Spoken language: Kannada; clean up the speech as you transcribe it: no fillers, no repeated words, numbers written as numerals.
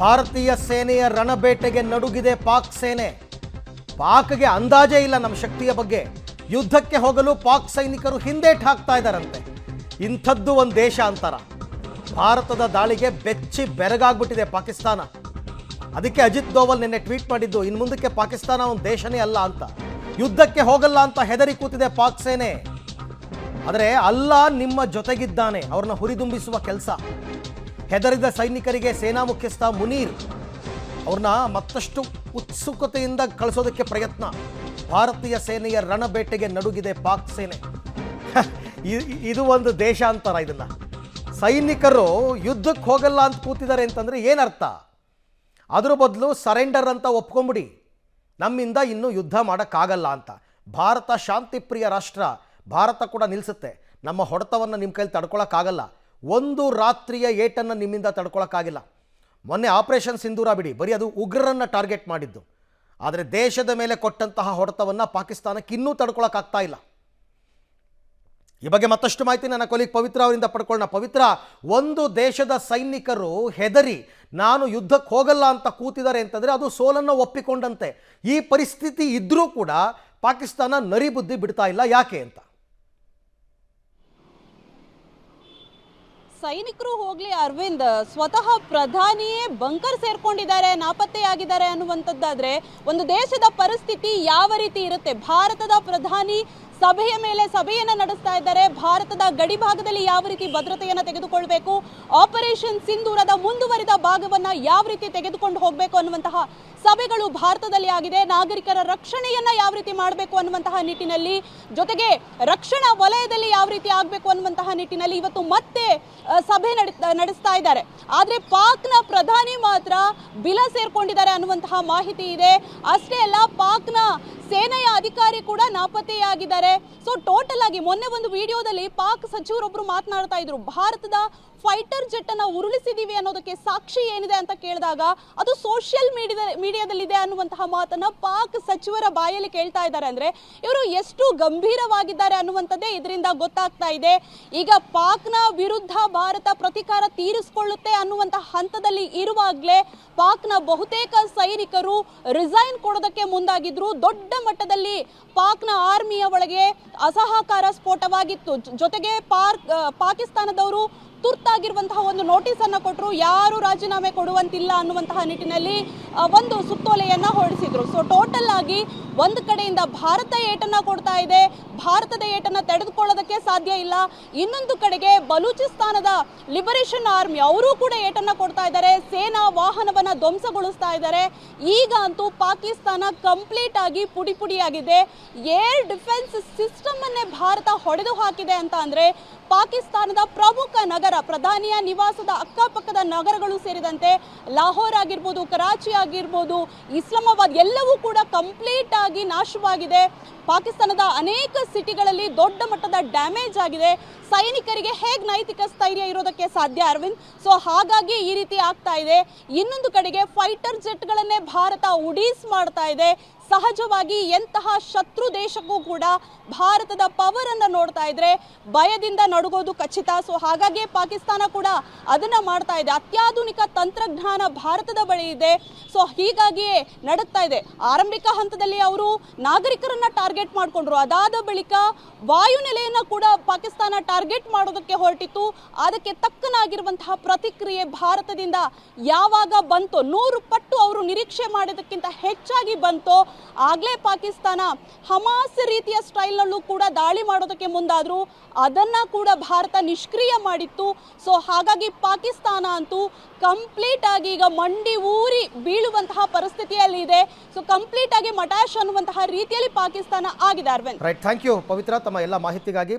ಭಾರತೀಯ ಸೇನೆಯ ರಣಬೇಟೆಗೆ ನಡುಗಿದೆ ಪಾಕ್ ಸೇನೆ. ಪಾಕ್ಗೆ ಅಂದಾಜೇ ಇಲ್ಲ ನಮ್ಮ ಶಕ್ತಿಯ ಬಗ್ಗೆ. ಯುದ್ಧಕ್ಕೆ ಹೋಗಲು ಪಾಕ್ ಸೈನಿಕರು ಹಿಂದೇಟು ಹಾಕ್ತಾ ಇದ್ದಾರಂತೆ. ಇಂಥದ್ದು ಒಂದು ದೇಶ ಅಂತಾರ. ಭಾರತದ ದಾಳಿಗೆ ಬೆಚ್ಚಿ ಬೆರಗಾಗ್ಬಿಟ್ಟಿದೆ ಪಾಕಿಸ್ತಾನ. ಅದಕ್ಕೆ ಅಜಿತ್ ದೋವಲ್ ನಿನ್ನೆ ಟ್ವೀಟ್ ಮಾಡಿದ್ದು, ಇನ್ನು ಮುಂದಕ್ಕೆ ಪಾಕಿಸ್ತಾನ ಒಂದು ದೇಶನೇ ಅಲ್ಲ ಅಂತ. ಯುದ್ಧಕ್ಕೆ ಹೋಗಲ್ಲ ಅಂತ ಹೆದರಿ ಕೂತಿದೆ ಪಾಕ್ ಸೇನೆ. ಆದರೆ ಅಲ್ಲಾ ನಿಮ್ಮ ಜೊತೆಗಿದ್ದಾನೆ, ಅವ್ರನ್ನ ಹುರಿದುಂಬಿಸುವ ಕೆಲಸ. ಹೆದರಿದ ಸೈನಿಕರಿಗೆ ಸೇನಾ ಮುಖ್ಯಸ್ಥ ಮುನೀರ್ ಅವ್ರನ್ನ ಮತ್ತಷ್ಟು ಉತ್ಸುಕತೆಯಿಂದ ಕಳಿಸೋದಕ್ಕೆ ಪ್ರಯತ್ನ. ಭಾರತೀಯ ಸೇನೆಯ ರಣಬೇಟೆಗೆ ನಡುಗಿದೆ ಪಾಕ್ ಸೇನೆ. ಇದು ಒಂದು ದೇಶ ಅಂತಾರ ಇದನ್ನ. ಸೈನಿಕರು ಯುದ್ಧಕ್ಕೆ ಹೋಗಲ್ಲ ಅಂತ ಕೂತಿದ್ದಾರೆ ಅಂತಂದ್ರೆ ಏನರ್ಥ? ಅದ್ರ ಬದಲು ಸರೆಂಡರ್ ಅಂತ ಒಪ್ಕೊಂಬಿಡಿ, ನಮ್ಮಿಂದ ಇನ್ನೂ ಯುದ್ಧ ಮಾಡೋಕ್ಕಾಗಲ್ಲ ಅಂತ. ಭಾರತ ಶಾಂತಿಪ್ರಿಯ ರಾಷ್ಟ್ರ, ಭಾರತ ಕೂಡ ನಿಲ್ಲಿಸುತ್ತೆ. ನಮ್ಮ ಹೊಡೆತವನ್ನು ನಿಮ್ಮ ಕೈಲಿ ತಡ್ಕೊಳಕ್ಕಾಗಲ್ಲ. ಒಂದು ರಾತ್ರಿಯ ಏಟನ್ನು ನಿಮ್ಮಿಂದ ತಡ್ಕೊಳಕ್ಕಾಗಿಲ್ಲ. ಮೊನ್ನೆ ಆಪರೇಷನ್ ಸಿಂಧೂರ ಬಿಡಿ, ಬರೀ ಅದು ಉಗ್ರರನ್ನು ಟಾರ್ಗೆಟ್ ಮಾಡಿದ್ದು. ಆದರೆ ದೇಶದ ಮೇಲೆ ಕೊಟ್ಟಂತಹ ಹೊಡೆತವನ್ನು ಪಾಕಿಸ್ತಾನಕ್ಕೆ ಇನ್ನೂ ತಡ್ಕೊಳಕ್ಕಾಗ್ತಾ ಇಲ್ಲ. ಈ ಬಗ್ಗೆ ಮತ್ತಷ್ಟು ಮಾಹಿತಿ ನನ್ನ ಕೊಲೀಗ್ ಪವಿತ್ರ ಅವರಿಂದ ಪಡ್ಕೊಳ್ಳೋಣ. ಪವಿತ್ರ, ಒಂದು ದೇಶದ ಸೈನಿಕರು ಹೆದರಿ ನಾನು ಯುದ್ಧಕ್ಕೆ ಹೋಗಲ್ಲ ಅಂತ ಕೂತಿದ್ದಾರೆ ಅಂತಂದರೆ ಅದು ಸೋಲನ್ನು ಒಪ್ಪಿಕೊಂಡಂತೆ. ಈ ಪರಿಸ್ಥಿತಿ ಇದ್ದರೂ ಕೂಡ ಪಾಕಿಸ್ತಾನ ನರಿ ಬುದ್ಧಿ ಬಿಡ್ತಾ ಇಲ್ಲ, ಯಾಕೆ ಅಂತ? ಸೈನಿಕರು ಹೋಗ್ಲಿ ಅರವಿಂದ್, ಸ್ವತಃ ಪ್ರಧಾನಿಯೇ ಬಂಕರ್ ಸೇರ್ಕೊಂಡಿದ್ದಾರೆ, ನಾಪತ್ತೆಯಾಗಿದ್ದಾರೆ ಅನ್ನುವಂಥದ್ದಾದ್ರೆ ಒಂದು ದೇಶದ ಪರಿಸ್ಥಿತಿ ಯಾವ ರೀತಿ ಇರುತ್ತೆ? ಭಾರತದ ಪ್ರಧಾನಿ ಸಭೆಯ ಮೇಲೆ ಸಭೆಯನ್ನು ನಡೆಸ್ತಾ ಇದ್ದಾರೆ. ಭಾರತದ ಗಡಿ ಭಾಗದಲ್ಲಿ ಯಾವ ರೀತಿ ಭದ್ರತೆಯನ್ನು ತೆಗೆದುಕೊಳ್ಬೇಕು, ಆಪರೇಷನ್ ಸಿಂಧೂರದ ಮುಂದುವರಿದ ಭಾಗವನ್ನು ಯಾವ ರೀತಿ ತೆಗೆದುಕೊಂಡು ಹೋಗಬೇಕು ಅನ್ನುವಂತಹ ಸಭೆಗಳು ಭಾರತದಲ್ಲಿ ಆಗಿದೆ. ನಾಗರಿಕರ ರಕ್ಷಣೆಯನ್ನ ಯಾವ ರೀತಿ ಮಾಡಬೇಕು ಅನ್ನುವಂತಹ ನಿಟ್ಟಿನಲ್ಲಿ, ಜೊತೆಗೆ ರಕ್ಷಣಾ ವಲಯದಲ್ಲಿ ಯಾವ ರೀತಿ ಆಗಬೇಕು ಅನ್ನುವಂತಹ ನಿಟ್ಟಿನಲ್ಲಿ ಇವತ್ತು ಮತ್ತೆ ಸಭೆ ನಡೆಸ್ತಾ ಇದ್ದಾರೆ. ಆದರೆ ಪಾಕ್ನ ಪ್ರಧಾನಿ ಮಾತ್ರ ಬಿಲ ಸೇರ್ಕೊಂಡಿದ್ದಾರೆ ಅನ್ನುವಂತಹ ಮಾಹಿತಿ ಇದೆ. ಅಷ್ಟೇ ಅಲ್ಲ, ಪಾಕ್ನ ಸೇನೆಯ ಅಧಿಕಾರಿ ಕೂಡ ನಾಪತ್ತೆಯಾಗಿದ್ದಾರೆ. ಸೊ ಟೋಟಲ್ ಆಗಿ ಮೊನ್ನೆ ಒಂದು ವಿಡಿಯೋದಲ್ಲಿ ಪಾಕ್ ಸಚಿವರೊಬ್ಬರು ಮಾತನಾಡ್ತಾ ಇದ್ರು, ಭಾರತದ ಫೈಟರ್ ಜೆಟ್ ಅನ್ನ ಉರುಳಿಸಿದೀವಿ ಅನ್ನೋದಕ್ಕೆ ಸಾಕ್ಷಿ ಏನಿದೆ ಅಂತ ಕೇಳಿದಾಗ ಅದು ಸೋಷಿಯಲ್ ಮೀಡಿಯಾದಲ್ಲಿದೆ ಅನ್ನುವಂತಹ ಮಾತನ್ನ ಪಾಕ್ ಸಚಿವರ ಬಾಯಲ್ಲಿ ಕೇಳ್ತಾ ಇದ್ದಾರೆ. ಅಂದ್ರೆ ಇವರು ಎಷ್ಟು ಗಂಭೀರವಾಗಿದ್ದಾರೆ ಅನ್ನುವಂಥದ್ದೇ ಇದರಿಂದ ಗೊತ್ತಾಗ್ತಾ ಇದೆ. ಈಗ ಪಾಕ್ನ ವಿರುದ್ಧ ಭಾರತ ಪ್ರತೀಕಾರ ತೀರಿಸಿಕೊಳ್ಳುತ್ತೆ ಅನ್ನುವಂತಹ ಹಂತದಲ್ಲಿ ಇರುವಾಗಲೇ ಪಾಕ್ನ ಬಹುತೇಕ ಸೈನಿಕರು ರಿಸೈನ್ ಕೊಡೋದಕ್ಕೆ ಮುಂದಾಗಿದ್ರು. ದೊಡ್ಡ ಮಟ್ಟದಲ್ಲಿ ಪಾಕ್ನ ಆರ್ಮಿಯ ಒಳಗೆ ಅಸಹಕಾರ ಸ್ಫೋಟವಾಗಿತ್ತು. ಜೊತೆಗೆ ಪಾಕಿಸ್ತಾನದವರು ತುರ್ತಾಗಿರುವಂತಹ ಒಂದು ನೋಟಿಸ್ ಅನ್ನ ಕೊಟ್ಟರು, ಯಾರು ರಾಜೀನಾಮೆ ಕೊಡುವಂತಿಲ್ಲ ಅನ್ನುವಂತಹ ನಿಟ್ಟಿನಲ್ಲಿ ಒಂದು ಸುತ್ತೋಲೆಯನ್ನ ಹೊರಡಿಸಿದ್ರು. ಸೊ ಟೋಟಲ್ ಆಗಿ ಒಂದು ಕಡೆಯಿಂದ ಭಾರತ ಏಟನ್ನ ಕೊಡ್ತಾ ಇದೆ, ಭಾರತದ ಏಟನ್ನ ತಡೆದುಕೊಳ್ಳೋದಕ್ಕೆ ಸಾಧ್ಯ ಇಲ್ಲ. ಇನ್ನೊಂದು ಕಡೆಗೆ ಬಲೂಚಿಸ್ತಾನದ ಲಿಬರೇಷನ್ ಆರ್ಮಿ ಅವರು ಕೂಡ ಏಟನ್ನ ಕೊಡ್ತಾ ಇದ್ದಾರೆ, ಸೇನಾ ವಾಹನವನ್ನ ಧ್ವಂಸಗೊಳಿಸ್ತಾ ಇದ್ದಾರೆ. ಈಗ ಅಂತೂ ಪಾಕಿಸ್ತಾನ ಕಂಪ್ಲೀಟ್ ಆಗಿ ಪುಡಿ ಪುಡಿಯಾಗಿದೆ. ಏರ್ ಡಿಫೆನ್ಸ್ ಸಿಸ್ಟಮ್ ಅನ್ನೇ ಭಾರತ ಹೊಡೆದು ಹಾಕಿದೆ ಅಂತ ಅಂದ್ರೆ ಪಾಕಿಸ್ತಾನದ ಪ್ರಮುಖ ನಗರ, ಪ್ರಧಾನಿಯ ನಿವಾಸದ ಅಕ್ಕಪಕ್ಕದ ನಗರಗಳು ಸೇರಿದಂತೆ ಲಾಹೋರ್ ಆಗಿರ್ಬೋದು, ಕರಾಚಿ ಆಗಿರ್ಬೋದು, ಇಸ್ಲಾಮಾಬಾದ್ ಎಲ್ಲವೂ ಕೂಡ ಕಂಪ್ಲೀಟ್ ಆಗಿ ನಾಶವಾಗಿದೆ. ಪಾಕಿಸ್ತಾನದ ಅನೇಕ ಸಿಟಿಗಳಲ್ಲಿ ದೊಡ್ಡ ಮಟ್ಟದ ಡ್ಯಾಮೇಜ್ ಆಗಿದೆ. ಸೈನಿಕರಿಗೆ ಹೇಗೆ ನೈತಿಕ ಸ್ಥೈರ್ಯ ಇರೋದಕ್ಕೆ ಸಾಧ್ಯ ಅರವಿಂದ್? ಸೊ ಹಾಗಾಗಿ ಈ ರೀತಿ ಆಗ್ತಾ ಇದೆ. ಇನ್ನೊಂದು ಕಡೆಗೆ ಫೈಟರ್ ಜೆಟ್ಗಳನ್ನೇ ಭಾರತ ಉಡೀಸ್ ಮಾಡ್ತಾ ಇದೆ. ಸಹಜವಾಗಿ ಎಂತಹ ಶತ್ರು ದೇಶಕ್ಕೂ ಕೂಡ ಭಾರತದ ಪವರ್ ಅನ್ನ ನೋಡ್ತಾ ಇದ್ರೆ ಭಯದಿಂದ ನಡುಗೋದು ಖಚಿತ. ಸೊ ಹಾಗಾಗಿ ಪಾಕಿಸ್ತಾನ ಕೂಡ ಅದನ್ನ ಮಾಡ್ತಾ ಇದೆ. ಅತ್ಯಾಧುನಿಕ ತಂತ್ರಜ್ಞಾನ ಭಾರತದ ಬಳಿ ಇದೆ. ಸೊ ಹೀಗಾಗಿಯೇ ನಡುತ್ತಾ ಇದೆ. ಆರಂಭಿಕ ಹಂತದಲ್ಲಿ ಅವರು ನಾಗರಿಕರನ್ನ ಟಾರ್ಗೆಟ್ ಮಾಡಿಕೊಂಡ್ರು, ಅದಾದ ಬಳಿಕ ವಾಯುನೆಲೆಯನ್ನ ಕೂಡ ಪಾಕಿಸ್ತಾನ ಟಾರ್ಗೆಟ್ ಮಾಡೋದಕ್ಕೆ ಹೊರಟಿತ್ತು. ಅದಕ್ಕೆ ತಕ್ಕನಾಗಿರುವಂತಹ ಪ್ರತಿಕ್ರಿಯೆ ಭಾರತದಿಂದ ಯಾವಾಗ ಬಂತು, 100 ಪಟ್ಟು ಅವರು ನಿರೀಕ್ಷೆ ಮಾಡಿದಕ್ಕಿಂತ ಹೆಚ್ಚಾಗಿ ಬಂತು. ಆಗ್ಲೇ ಪಾಕಿಸ್ತಾನ ಹಮಾಸ್ ರೀತಿಯ ಸ್ಟೈಲ್ನಲ್ಲೂ ಕೂಡ ದಾಳಿ ಮಾಡೋದಕ್ಕೆ ಮುಂದಾದ್ರು. ಅದನ್ನ ಕೂಡ ಭಾರತ ನಿಷ್ಕ್ರಿಯ ಮಾಡಿತ್ತು. ಸೊ ಹಾಗಾಗಿ ಪಾಕಿಸ್ತಾನ ಅಂತೂ ಕಂಪ್ಲೀಟ್ ಆಗಿ ಈಗ ಮಂಡಿ ಊರಿ ಬೀಳುವಂತಹ ಪರಿಸ್ಥಿತಿಯಲ್ಲಿ ಇದೆ. ಸೊ ಕಂಪ್ಲೀಟ್ ಆಗಿ ಮಟಾಶ್ ಅನ್ನುವಂತಹ ರೀತಿಯಲ್ಲಿ ಪಾಕಿಸ್ತಾನ ಆಗಿದೆ ಅರವಿಂದ್. ರೈಟ್, ಥ್ಯಾಂಕ್ ಯು ಪವಿತ್ರ ತಮ್ಮ ಎಲ್ಲ ಮಾಹಿತಿಗಾಗಿ.